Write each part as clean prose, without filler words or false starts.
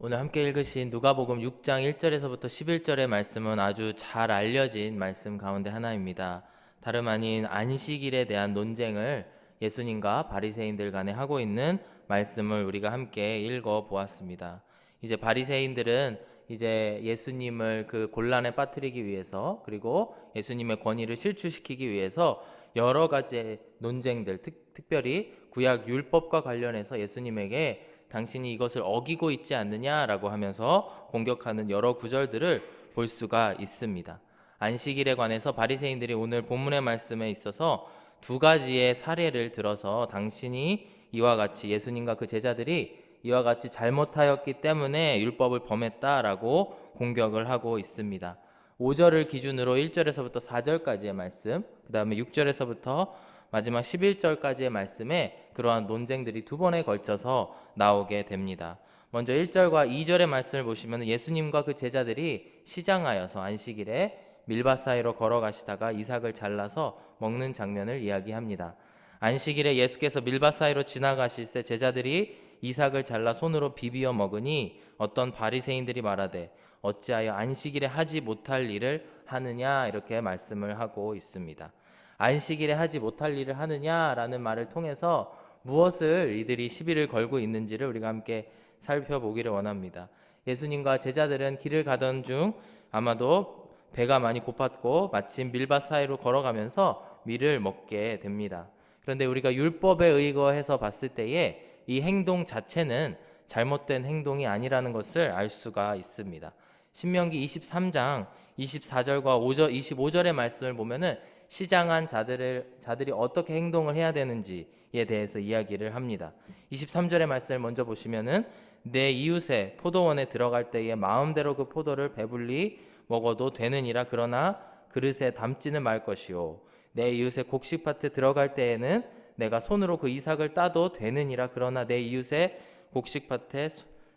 오늘 함께 읽으신 누가복음 6장 1절에서부터 11절의 말씀은 아주 잘 알려진 말씀 가운데 하나입니다. 다름 아닌 안식일에 대한 논쟁을 예수님과 바리새인들 간에 하고 있는 말씀을 우리가 함께 읽어 보았습니다. 이제 바리새인들은 이제 예수님을 그 곤란에 빠뜨리기 위해서, 그리고 예수님의 권위를 실추시키기 위해서 여러 가지 논쟁들, 특별히 구약 율법과 관련해서 예수님에게 당신이 이것을 어기고 있지 않느냐라고 하면서 공격하는 여러 구절들을 볼 수가 있습니다. 안식일에 관해서 바리새인들이 오늘 본문의 말씀에 있어서 두 가지의 사례를 들어서 당신이 이와 같이, 예수님과 그 제자들이 이와 같이 잘못하였기 때문에 율법을 범했다라고 공격을 하고 있습니다. 5절을 기준으로 1절에서부터 4절까지의 말씀, 그 다음에 6절에서부터 마지막 11절까지의 말씀에 그러한 논쟁들이 두 번에 걸쳐서 나오게 됩니다. 먼저 1절과 2절의 말씀을 보시면 예수님과 그 제자들이 시장하여서 안식일에 밀밭 사이로 걸어가시다가 이삭을 잘라서 먹는 장면을 이야기합니다. 안식일에 예수께서 밀밭 사이로 지나가실 때 제자들이 이삭을 잘라 손으로 비비어 먹으니 어떤 바리새인들이 말하되 어찌하여 안식일에 하지 못할 일을 하느냐, 이렇게 말씀을 하고 있습니다. 안식일에 하지 못할 일을 하느냐라는 말을 통해서 무엇을 이들이 시비를 걸고 있는지를 우리가 함께 살펴보기를 원합니다. 예수님과 제자들은 길을 가던 중 아마도 배가 많이 고팠고 마침 밀밭 사이로 걸어가면서 밀을 먹게 됩니다. 그런데 우리가 율법에 의거해서 봤을 때에 이 행동 자체는 잘못된 행동이 아니라는 것을 알 수가 있습니다. 신명기 23장 24절과 25절의 말씀을 보면은 시장한 자들이 어떻게 행동을 해야 되는지에 대해서 이야기를 합니다. 23절의 말씀을 먼저 보시면은 내 이웃의 포도원에 들어갈 때에 마음대로 그 포도를 배불리 먹어도 되느니라. 그러나 그릇에 담지는 말 것이요 내 이웃의 곡식밭에 들어갈 때에는 내가 손으로 그 이삭을 따도 되느니라. 그러나 내 이웃의 곡식밭에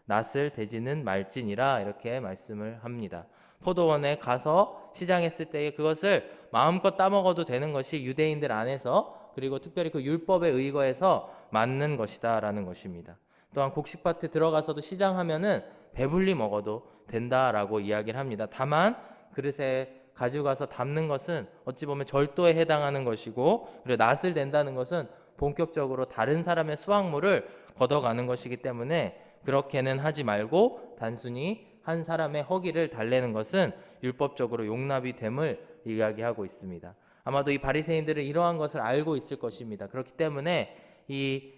낫을 대지는 말지니라. 이렇게 말씀을 합니다. 포도원에 가서 시장했을 때에 그것을 마음껏 따먹어도 되는 것이 유대인들 안에서, 그리고 특별히 그 율법에 의거해서 맞는 것이다 라는 것입니다. 또한 곡식밭에 들어가서도 시장하면은 배불리 먹어도 된다라고 이야기를 합니다. 다만 그릇에 가져가서 담는 것은 어찌 보면 절도에 해당하는 것이고, 그리고 낫을 댄다는 것은 본격적으로 다른 사람의 수확물을 걷어가는 것이기 때문에 그렇게는 하지 말고 단순히 한 사람의 허기를 달래는 것은 율법적으로 용납이 됨을 이야기하고 있습니다. 아마도 이 바리새인들은 이러한 것을 알고 있을 것입니다. 그렇기 때문에 이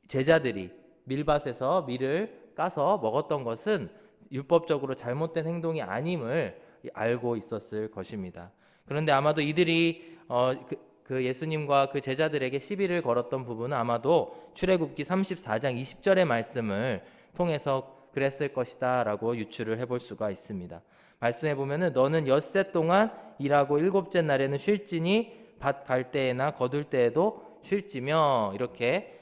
제자들이 밀밭에서 밀을 까서 먹었던 것은 율법적으로 잘못된 행동이 아님을 알고 있었을 것입니다. 그런데 아마도 이들이 그 예수님과 그 제자들에게 시비를 걸었던 부분은 아마도 출애굽기 34장 20절의 말씀을 통해서 그랬을 것이다 라고 유추를 해볼 수가 있습니다. 말씀해 보면은 너는 엿새 동안 일하고 일곱째 날에는 쉴지니 밭 갈 때에나 거둘 때에도 쉴지며, 이렇게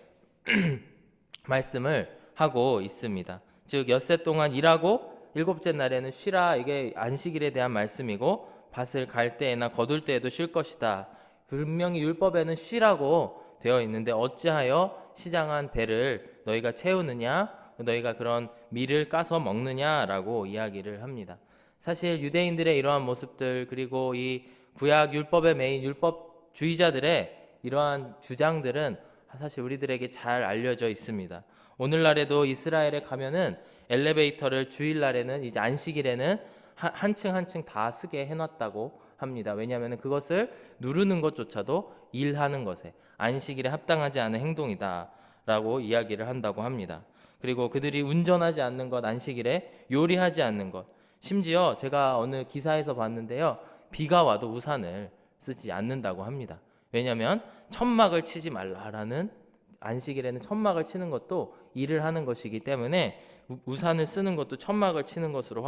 말씀을 하고 있습니다. 즉 엿새 동안 일하고 일곱째 날에는 쉬라, 이게 안식일에 대한 말씀이고, 밭을 갈 때에나 거둘 때에도 쉴 것이다. 분명히 율법에는 쉬라고 되어 있는데 어찌하여 시장한 배를 너희가 채우느냐, 너희가 그런 밀을 까서 먹느냐라고 이야기를 합니다. 사실 유대인들의 이러한 모습들, 그리고 이 구약 율법의 메인 율법주의자들의 이러한 주장들은 사실 우리들에게 잘 알려져 있습니다. 오늘날에도 이스라엘에 가면은 엘리베이터를 주일날에는, 이제 안식일에는 한 층 한 층 다 쓰게 해놨다고 합니다. 왜냐하면 그것을 누르는 것조차도 일하는 것에, 안식일에 합당하지 않은 행동이다라고 이야기를 한다고 합니다. 그리고 그들이 운전하지 않는 것, 안식일에 요리하지 않는 것, 심지어 제가 어느 기사에서 봤는데요, 비가 와도 우산을 쓰지 않는다고 합니다. 왜냐하면 천막을 치지 말라라는, 안식일에는 천막을 치는 것도 일을 하는 것이기 때문에 우산을 쓰는 것도 천막을 치는 것으로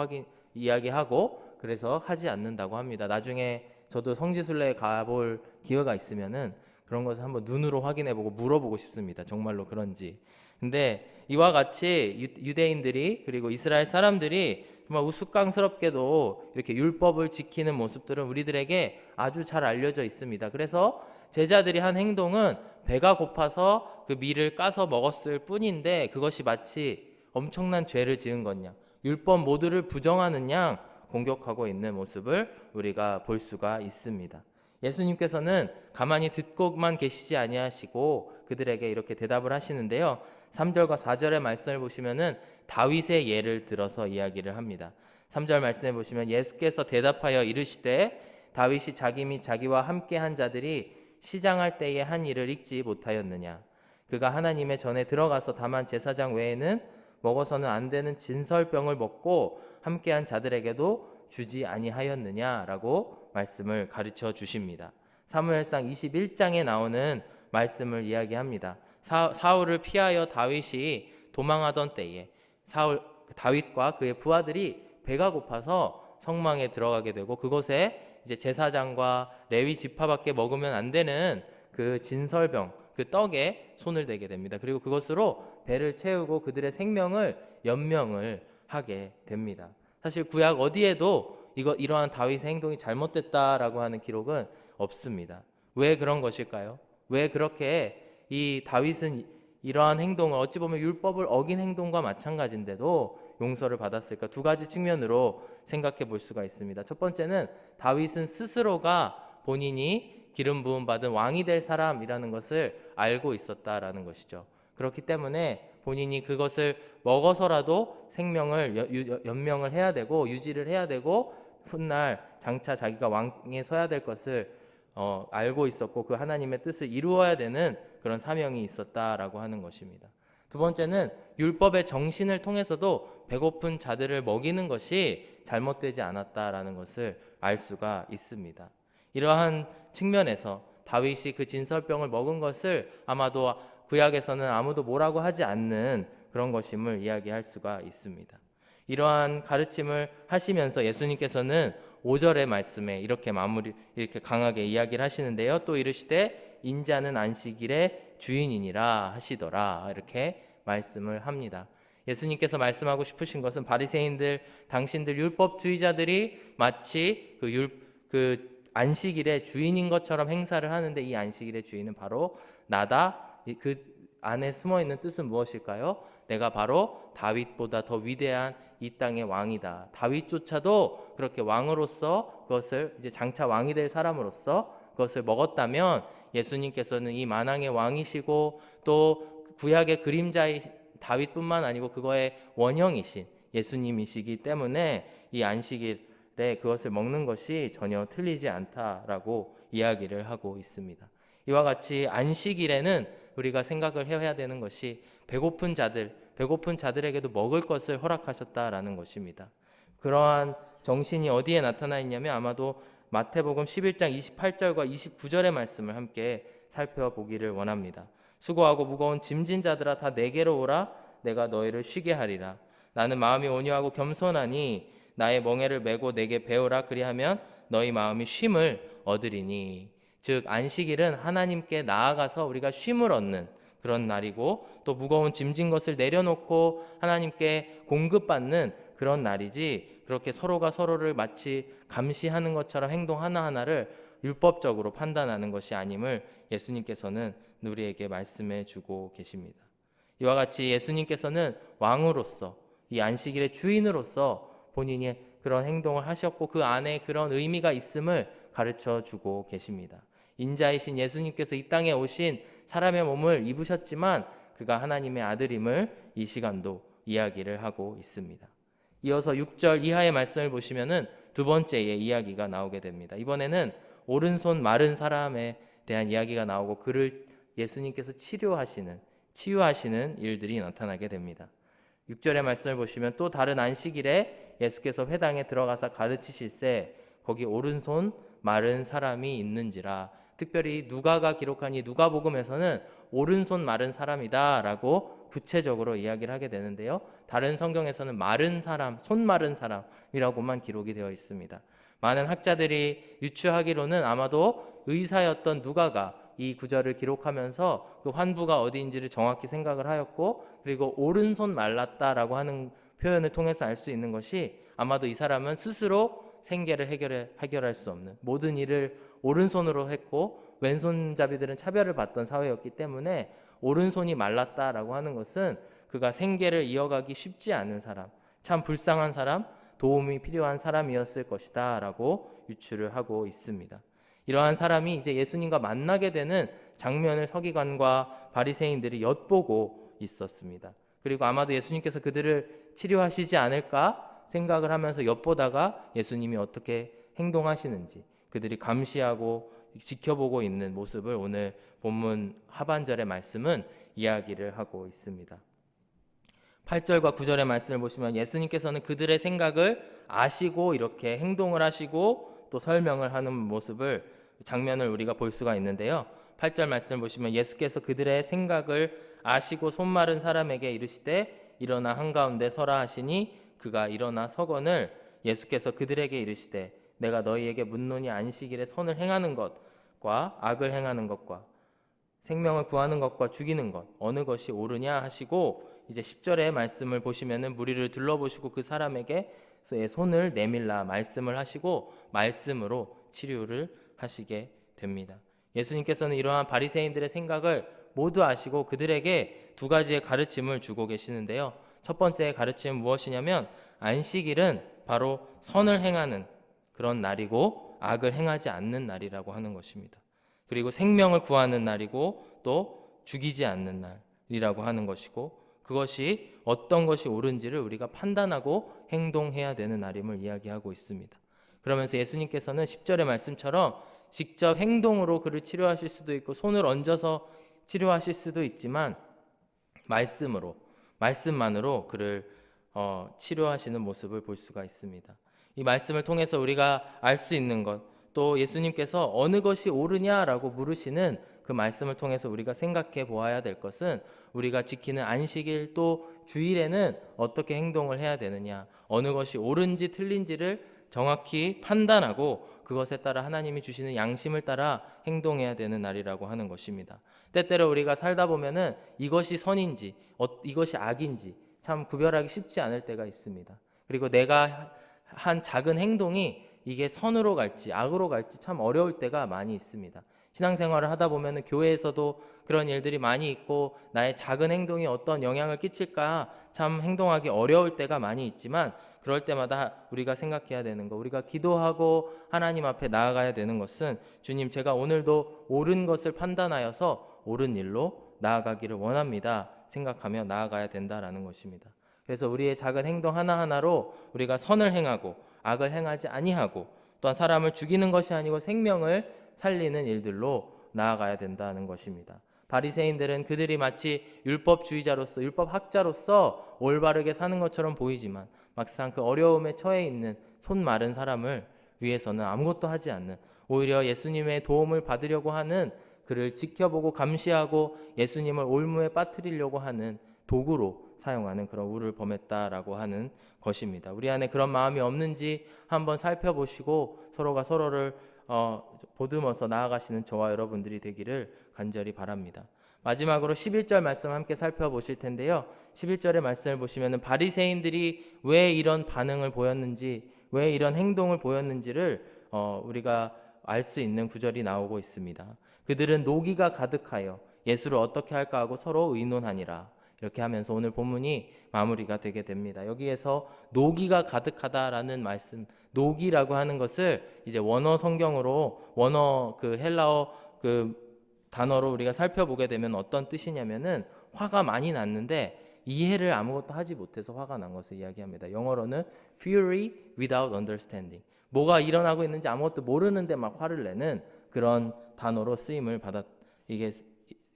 이야기하고, 그래서 하지 않는다고 합니다. 나중에 저도 성지순례에 가볼 기회가 있으면은 그런 것을 한번 눈으로 확인해보고 물어보고 싶습니다. 정말로 그런지. 근데 이와 같이 유대인들이, 그리고 이스라엘 사람들이 정말 우스꽝스럽게도 이렇게 율법을 지키는 모습들은 우리들에게 아주 잘 알려져 있습니다. 그래서 제자들이 한 행동은 배가 고파서 그 밀을 까서 먹었을 뿐인데, 그것이 마치 엄청난 죄를 지은 거냐, 율법 모두를 부정하는 양 공격하고 있는 모습을 우리가 볼 수가 있습니다. 예수님께서는 가만히 듣고만 계시지 아니하시고 그들에게 이렇게 대답을 하시는데요. 3절과 4절의 말씀을 보시면은 다윗의 예를 들어서 이야기를 합니다. 3절 말씀해 보시면 예수께서 대답하여 이르시되 다윗이 자기 및 자기와 함께한 자들이 시장할 때에 한 일을 읽지 못하였느냐. 그가 하나님의 전에 들어가서 다만 제사장 외에는 먹어서는 안 되는 진설병을 먹고 함께한 자들에게도 주지 아니하였느냐라고 말씀을 가르쳐 주십니다. 사무엘상 21장에 나오는 말씀을 이야기합니다. 사울을 피하여 다윗이 도망하던 때에 다윗과 그의 부하들이 배가 고파서 성망에 들어가게 되고 그곳에 이제 제사장과 레위 지파밖에 먹으면 안 되는 그 진설병, 그 떡에 손을 대게 됩니다. 그리고 그것으로 배를 채우고 그들의 생명을 연명을 하게 됩니다. 사실 구약 어디에도 이러한 다윗의 행동이 잘못됐다라고 하는 기록은 없습니다. 왜 그런 것일까요? 왜 그렇게 이 다윗은 이러한 행동을 어찌 보면 율법을 어긴 행동과 마찬가지인데도 용서를 받았을까? 두 가지 측면으로 생각해 볼 수가 있습니다. 첫 번째는 다윗은 스스로가 본인이 기름 부음 받은 왕이 될 사람이라는 것을 알고 있었다라는 것이죠. 그렇기 때문에 본인이 그것을 먹어서라도 생명을 연명을 해야 되고 유지를 해야 되고 훗날 장차 자기가 왕에 서야 될 것을 알고 있었고 그 하나님의 뜻을 이루어야 되는 그런 사명이 있었다라고 하는 것입니다. 두 번째는 율법의 정신을 통해서도 배고픈 자들을 먹이는 것이 잘못되지 않았다라는 것을 알 수가 있습니다. 이러한 측면에서 다윗이 그 진설병을 먹은 것을 아마도 구약에서는 아무도 뭐라고 하지 않는 그런 것임을 이야기할 수가 있습니다. 이러한 가르침을 하시면서 예수님께서는 5절의 말씀에 이렇게 강하게 이야기를 하시는데요. 또 이르시되 인자는 안식일의 주인이니라 하시더라 이렇게 말씀을 합니다. 예수님께서 말씀하고 싶으신 것은 바리새인들, 당신들 율법주의자들이 마치 그 안식일의 주인인 것처럼 행사를 하는데 이 안식일의 주인은 바로 나다. 그 안에 숨어 있는 뜻은 무엇일까요? 내가 바로 다윗보다 더 위대한 이 땅의 왕이다. 다윗조차도 그렇게 왕으로서 그것을 이제 장차 왕이 될 사람으로서 그것을 먹었다면 예수님께서는 이 만왕의 왕이시고 또 구약의 그림자의 다윗뿐만 아니고 그거의 원형이신 예수님이시기 때문에 이 안식일에 그것을 먹는 것이 전혀 틀리지 않다라고 이야기를 하고 있습니다. 이와 같이 안식일에는 우리가 생각을 해야 되는 것이 배고픈 자들에게도 먹을 것을 허락하셨다라는 것입니다. 그러한 정신이 어디에 나타나 있냐면 아마도 마태복음 11장 28절과 29절의 말씀을 함께 살펴보기를 원합니다. 수고하고 무거운 짐진 자들아 다 내게로 오라. 내가 너희를 쉬게 하리라. 나는 마음이 온유하고 겸손하니 나의 멍에를 메고 내게 배우라. 그리하면 너희 마음이 쉼을 얻으리니. 즉 안식일은 하나님께 나아가서 우리가 쉼을 얻는 그런 날이고 또 무거운 짐진 것을 내려놓고 하나님께 공급받는 그런 날이지 그렇게 서로가 서로를 마치 감시하는 것처럼 행동 하나하나를 율법적으로 판단하는 것이 아님을 예수님께서는 우리에게 말씀해 주고 계십니다. 이와 같이 예수님께서는 왕으로서 이 안식일의 주인으로서 본인이 그런 행동을 하셨고 그 안에 그런 의미가 있음을 가르쳐 주고 계십니다. 인자이신 예수님께서 이 땅에 오신 사람의 몸을 입으셨지만 그가 하나님의 아들임을 이 시간도 이야기를 하고 있습니다. 이어서 6절 이하의 말씀을 보시면은 두 번째의 이야기가 나오게 됩니다. 이번에는 오른손 마른 사람에 대한 이야기가 나오고 그를 예수님께서 치유하시는 일들이 나타나게 됩니다. 6절의 말씀을 보시면 또 다른 안식일에 예수께서 회당에 들어가서 가르치실세 거기 오른손 마른 사람이 있는지라. 특별히 누가가 기록한 이 누가복음에서는 오른손 마른 사람이다라고 구체적으로 이야기를 하게 되는데요. 다른 성경에서는 마른 사람, 손 마른 사람이라고만 기록이 되어 있습니다. 많은 학자들이 유추하기로는 아마도 의사였던 누가가 이 구절을 기록하면서 그 환부가 어디인지를 정확히 생각을 하였고 그리고 오른손 말랐다라고 하는 표현을 통해서 알 수 있는 것이 아마도 이 사람은 스스로 생계를 해결할 수 없는 모든 일을 오른손으로 했고 왼손잡이들은 차별을 받던 사회였기 때문에 오른손이 말랐다라고 하는 것은 그가 생계를 이어가기 쉽지 않은 사람, 참 불쌍한 사람, 도움이 필요한 사람이었을 것이다 라고 유추를 하고 있습니다. 이러한 사람이 이제 예수님과 만나게 되는 장면을 서기관과 바리새인들이 엿보고 있었습니다. 그리고 아마도 예수님께서 그들을 치료하시지 않을까 생각을 하면서 엿보다가 예수님이 어떻게 행동하시는지 그들이 감시하고 지켜보고 있는 모습을 오늘 본문 하반절의 말씀은 이야기를 하고 있습니다. 8절과 9절의 말씀을 보시면 예수님께서는 그들의 생각을 아시고 이렇게 행동을 하시고 또 설명을 하는 모습을 장면을 우리가 볼 수가 있는데요. 8절 말씀을 보시면 예수께서 그들의 생각을 아시고 손마른 사람에게 이르시되 일어나 한가운데 서라 하시니 그가 일어나 서거늘 예수께서 그들에게 이르시되 내가 너희에게 묻노니 안식일에 선을 행하는 것과 악을 행하는 것과 생명을 구하는 것과 죽이는 것 어느 것이 옳으냐 하시고 이제 10절의 말씀을 보시면은 무리를 둘러보시고 그 사람에게 손을 내밀라 말씀을 하시고 말씀으로 치료를 하시게 됩니다. 예수님께서는 이러한 바리새인들의 생각을 모두 아시고 그들에게 두 가지의 가르침을 주고 계시는데요. 첫 번째 가르침은 무엇이냐면 안식일은 바로 선을 행하는 그런 날이고 악을 행하지 않는 날이라고 하는 것입니다. 그리고 생명을 구하는 날이고 또 죽이지 않는 날이라고 하는 것이고 그것이 어떤 것이 옳은지를 우리가 판단하고 행동해야 되는 날임을 이야기하고 있습니다. 그러면서 예수님께서는 10절의 말씀처럼 직접 행동으로 그를 치료하실 수도 있고 손을 얹어서 치료하실 수도 있지만 말씀만으로 그를 치료하시는 모습을 볼 수가 있습니다. 이 말씀을 통해서 우리가 알 수 있는 것, 또 예수님께서 어느 것이 옳으냐라고 물으시는 그 말씀을 통해서 우리가 생각해 보아야 될 것은 우리가 지키는 안식일 또 주일에는 어떻게 행동을 해야 되느냐, 어느 것이 옳은지 틀린지를 정확히 판단하고 그것에 따라 하나님이 주시는 양심을 따라 행동해야 되는 날이라고 하는 것입니다. 때때로 우리가 살다 보면은 이것이 선인지 이것이 악인지 참 구별하기 쉽지 않을 때가 있습니다. 그리고 내가 한 작은 행동이 이게 선으로 갈지 악으로 갈지 참 어려울 때가 많이 있습니다. 신앙생활을 하다 보면 교회에서도 그런 일들이 많이 있고 나의 작은 행동이 어떤 영향을 끼칠까 참 행동하기 어려울 때가 많이 있지만 그럴 때마다 우리가 생각해야 되는 거, 우리가 기도하고 하나님 앞에 나아가야 되는 것은 주님 제가 오늘도 옳은 것을 판단하여서 옳은 일로 나아가기를 원합니다 생각하며 나아가야 된다라는 것입니다. 그래서 우리의 작은 행동 하나하나로 우리가 선을 행하고 악을 행하지 아니하고 또한 사람을 죽이는 것이 아니고 생명을 살리는 일들로 나아가야 된다는 것입니다. 바리새인들은 그들이 마치 율법주의자로서 율법학자로서 올바르게 사는 것처럼 보이지만 막상 그 어려움에 처해 있는 손 마른 사람을 위해서는 아무것도 하지 않는 오히려 예수님의 도움을 받으려고 하는 그를 지켜보고 감시하고 예수님을 올무에 빠뜨리려고 하는 도구로 사용하는 그런 우를 범했다라고 하는 것입니다. 우리 안에 그런 마음이 없는지 한번 살펴보시고 서로가 서로를 보듬어서 나아가시는 저와 여러분들이 되기를 간절히 바랍니다. 마지막으로 11절 말씀 함께 살펴보실 텐데요. 11절의 말씀을 보시면 바리새인들이 왜 이런 반응을 보였는지 왜 이런 행동을 보였는지를 우리가 알 수 있는 구절이 나오고 있습니다. 그들은 노기가 가득하여 예수를 어떻게 할까 하고 서로 의논하니라. 이렇게 하면서 오늘 본문이 마무리가 되게 됩니다. 여기에서 노기가 가득하다라는 말씀, 노기라고 하는 것을 이제 원어 성경으로 원어 그 헬라어 그 단어로 우리가 살펴보게 되면 어떤 뜻이냐면은 화가 많이 났는데 이해를 아무것도 하지 못해서 화가 난 것을 이야기합니다. 영어로는 fury without understanding. 뭐가 일어나고 있는지 아무것도 모르는데 막 화를 내는 그런 단어로 쓰임을 이게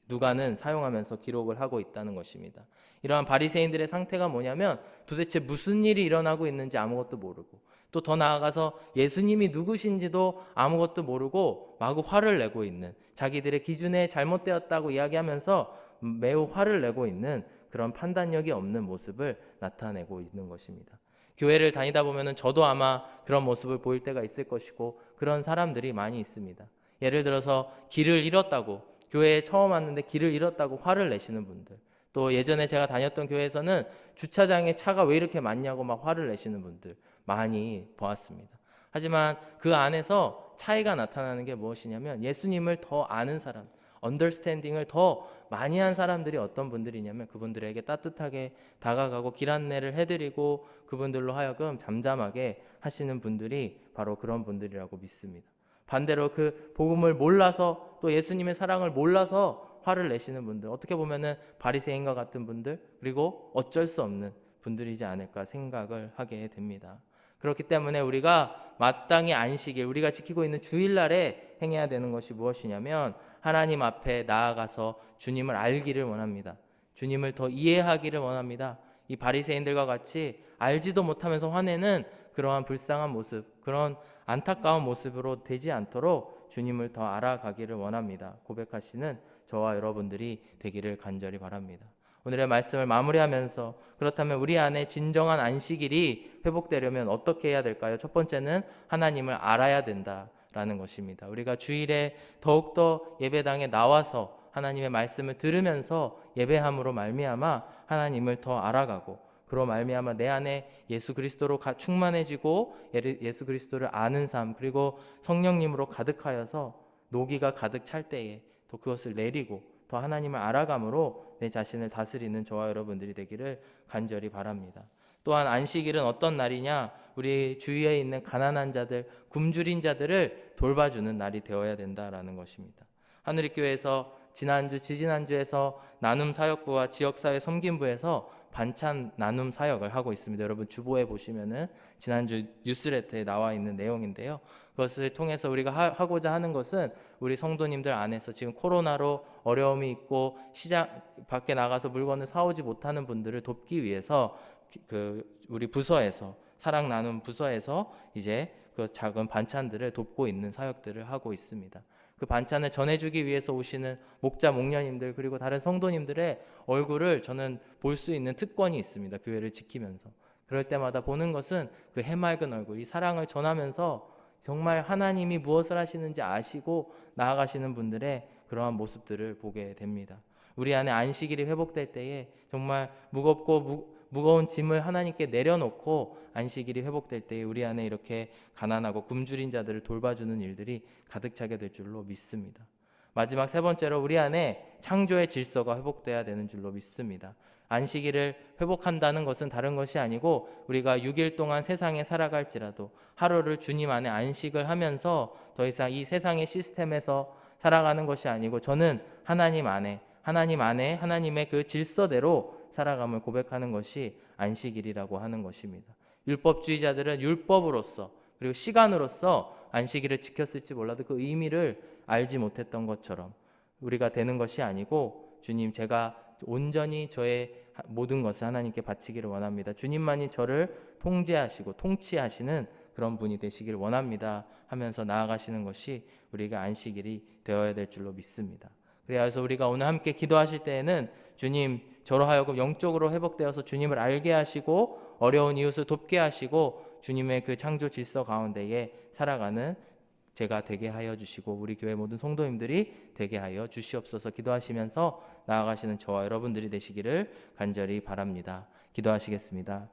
누가는 사용하면서 기록을 하고 있다는 것입니다. 이러한 바리새인들의 상태가 뭐냐면 도대체 무슨 일이 일어나고 있는지 아무것도 모르고 또 더 나아가서 예수님이 누구신지도 아무것도 모르고 마구 화를 내고 있는 자기들의 기준에 잘못되었다고 이야기하면서 매우 화를 내고 있는 그런 판단력이 없는 모습을 나타내고 있는 것입니다. 교회를 다니다 보면 저도 아마 그런 모습을 보일 때가 있을 것이고 그런 사람들이 많이 있습니다. 예를 들어서 길을 잃었다고 교회에 처음 왔는데 길을 잃었다고 화를 내시는 분들, 또 예전에 제가 다녔던 교회에서는 주차장에 차가 왜 이렇게 많냐고 막 화를 내시는 분들 많이 보았습니다. 하지만 그 안에서 차이가 나타나는 게 무엇이냐면 예수님을 더 아는 사람, 언더스탠딩을 더 많이 한 사람들이 어떤 분들이냐면 그분들에게 따뜻하게 다가가고 길 안내를 해드리고 그분들로 하여금 잠잠하게 하시는 분들이 바로 그런 분들이라고 믿습니다. 반대로 그 복음을 몰라서 또 예수님의 사랑을 몰라서 화를 내시는 분들, 어떻게 보면은 바리새인과 같은 분들, 그리고 어쩔 수 없는 분들이지 않을까 생각을 하게 됩니다. 그렇기 때문에 우리가 마땅히 안식일, 우리가 지키고 있는 주일날에 행해야 되는 것이 무엇이냐면 하나님 앞에 나아가서 주님을 알기를 원합니다. 주님을 더 이해하기를 원합니다. 이 바리새인들과 같이 알지도 못하면서 화내는 그러한 불쌍한 모습, 그런 안타까운 모습으로 되지 않도록 주님을 더 알아가기를 원합니다. 고백하시는 저와 여러분들이 되기를 간절히 바랍니다. 오늘의 말씀을 마무리하면서 그렇다면 우리 안에 진정한 안식일이 회복되려면 어떻게 해야 될까요? 첫 번째는 하나님을 알아야 된다라는 것입니다. 우리가 주일에 더욱더 예배당에 나와서 하나님의 말씀을 들으면서 예배함으로 말미암아 하나님을 더 알아가고 그로 말미암아 내 안에 예수 그리스도로 충만해지고 예수 그리스도를 아는 삶 그리고 성령님으로 가득하여서 노기가 가득 찰 때에 또 그것을 내리고 더 하나님을 알아감으로 내 자신을 다스리는 저와 여러분들이 되기를 간절히 바랍니다. 또한 안식일은 어떤 날이냐? 우리 주위에 있는 가난한 자들, 굶주린 자들을 돌봐주는 날이 되어야 된다라는 것입니다. 하누리교회에서 지지난주에서 나눔 사역부와 지역사회 섬김부에서 반찬 나눔 사역을 하고 있습니다. 여러분 주보에 보시면은 지난주 뉴스레터에 나와 있는 내용인데요. 그것을 통해서 우리가 하고자 하는 것은 우리 성도님들 안에서 지금 코로나로 어려움이 있고 시장 밖에 나가서 물건을 사오지 못하는 분들을 돕기 위해서 우리 부서에서 사랑 나눔 부서에서 이제 그 작은 반찬들을 돕고 있는 사역들을 하고 있습니다. 그 반찬을 전해주기 위해서 오시는 목자, 목녀님들 그리고 다른 성도님들의 얼굴을 저는 볼 수 있는 특권이 있습니다. 교회를 지키면서. 그럴 때마다 보는 것은 그 해맑은 얼굴, 이 사랑을 전하면서 정말 하나님이 무엇을 하시는지 아시고 나아가시는 분들의 그러한 모습들을 보게 됩니다. 우리 안에 안식일이 회복될 때에 정말 무거운 짐을 하나님께 내려놓고 안식일이 회복될 때에 우리 안에 이렇게 가난하고 굶주린 자들을 돌봐주는 일들이 가득 차게 될 줄로 믿습니다. 마지막 세 번째로 우리 안에 창조의 질서가 회복돼야 되는 줄로 믿습니다. 안식일을 회복한다는 것은 다른 것이 아니고 우리가 6일 동안 세상에 살아갈지라도 하루를 주님 안에 안식을 하면서 더 이상 이 세상의 시스템에서 살아가는 것이 아니고 저는 하나님 안에 하나님의 그 질서대로 살아감을 고백하는 것이 안식일이라고 하는 것입니다. 율법주의자들은 율법으로서 그리고 시간으로서 안식일을 지켰을지 몰라도 그 의미를 알지 못했던 것처럼 우리가 되는 것이 아니고 주님 제가 온전히 저의 모든 것을 하나님께 바치기를 원합니다. 주님만이 저를 통제하시고 통치하시는 그런 분이 되시길 원합니다 하면서 나아가시는 것이 우리가 안식일이 되어야 될 줄로 믿습니다. 그래서 우리가 오늘 함께 기도하실 때에는 주님 저로 하여금 영적으로 회복되어서 주님을 알게 하시고 어려운 이웃을 돕게 하시고 주님의 그 창조 질서 가운데에 살아가는 제가 되게 하여 주시고 우리 교회 모든 성도님들이 되게 하여 주시옵소서. 기도하시면서 나아가시는 저와 여러분들이 되시기를 간절히 바랍니다. 기도하시겠습니다.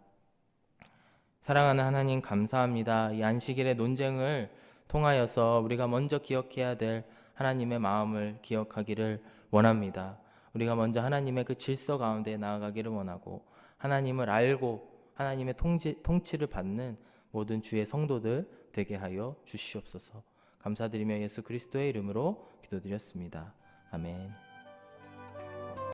사랑하는 하나님 감사합니다. 이 안식일의 논쟁을 통하여서 우리가 먼저 기억해야 될 하나님의 마음을 기억하기를 원합니다. 우리가 먼저 하나님의 그 질서 가운데 나아가기를 원하고 하나님을 알고 하나님의 통치를 받는 모든 주의 성도들 되게 하여 주시옵소서. 감사드리며 예수 그리스도의 이름으로 기도드렸습니다. 아멘.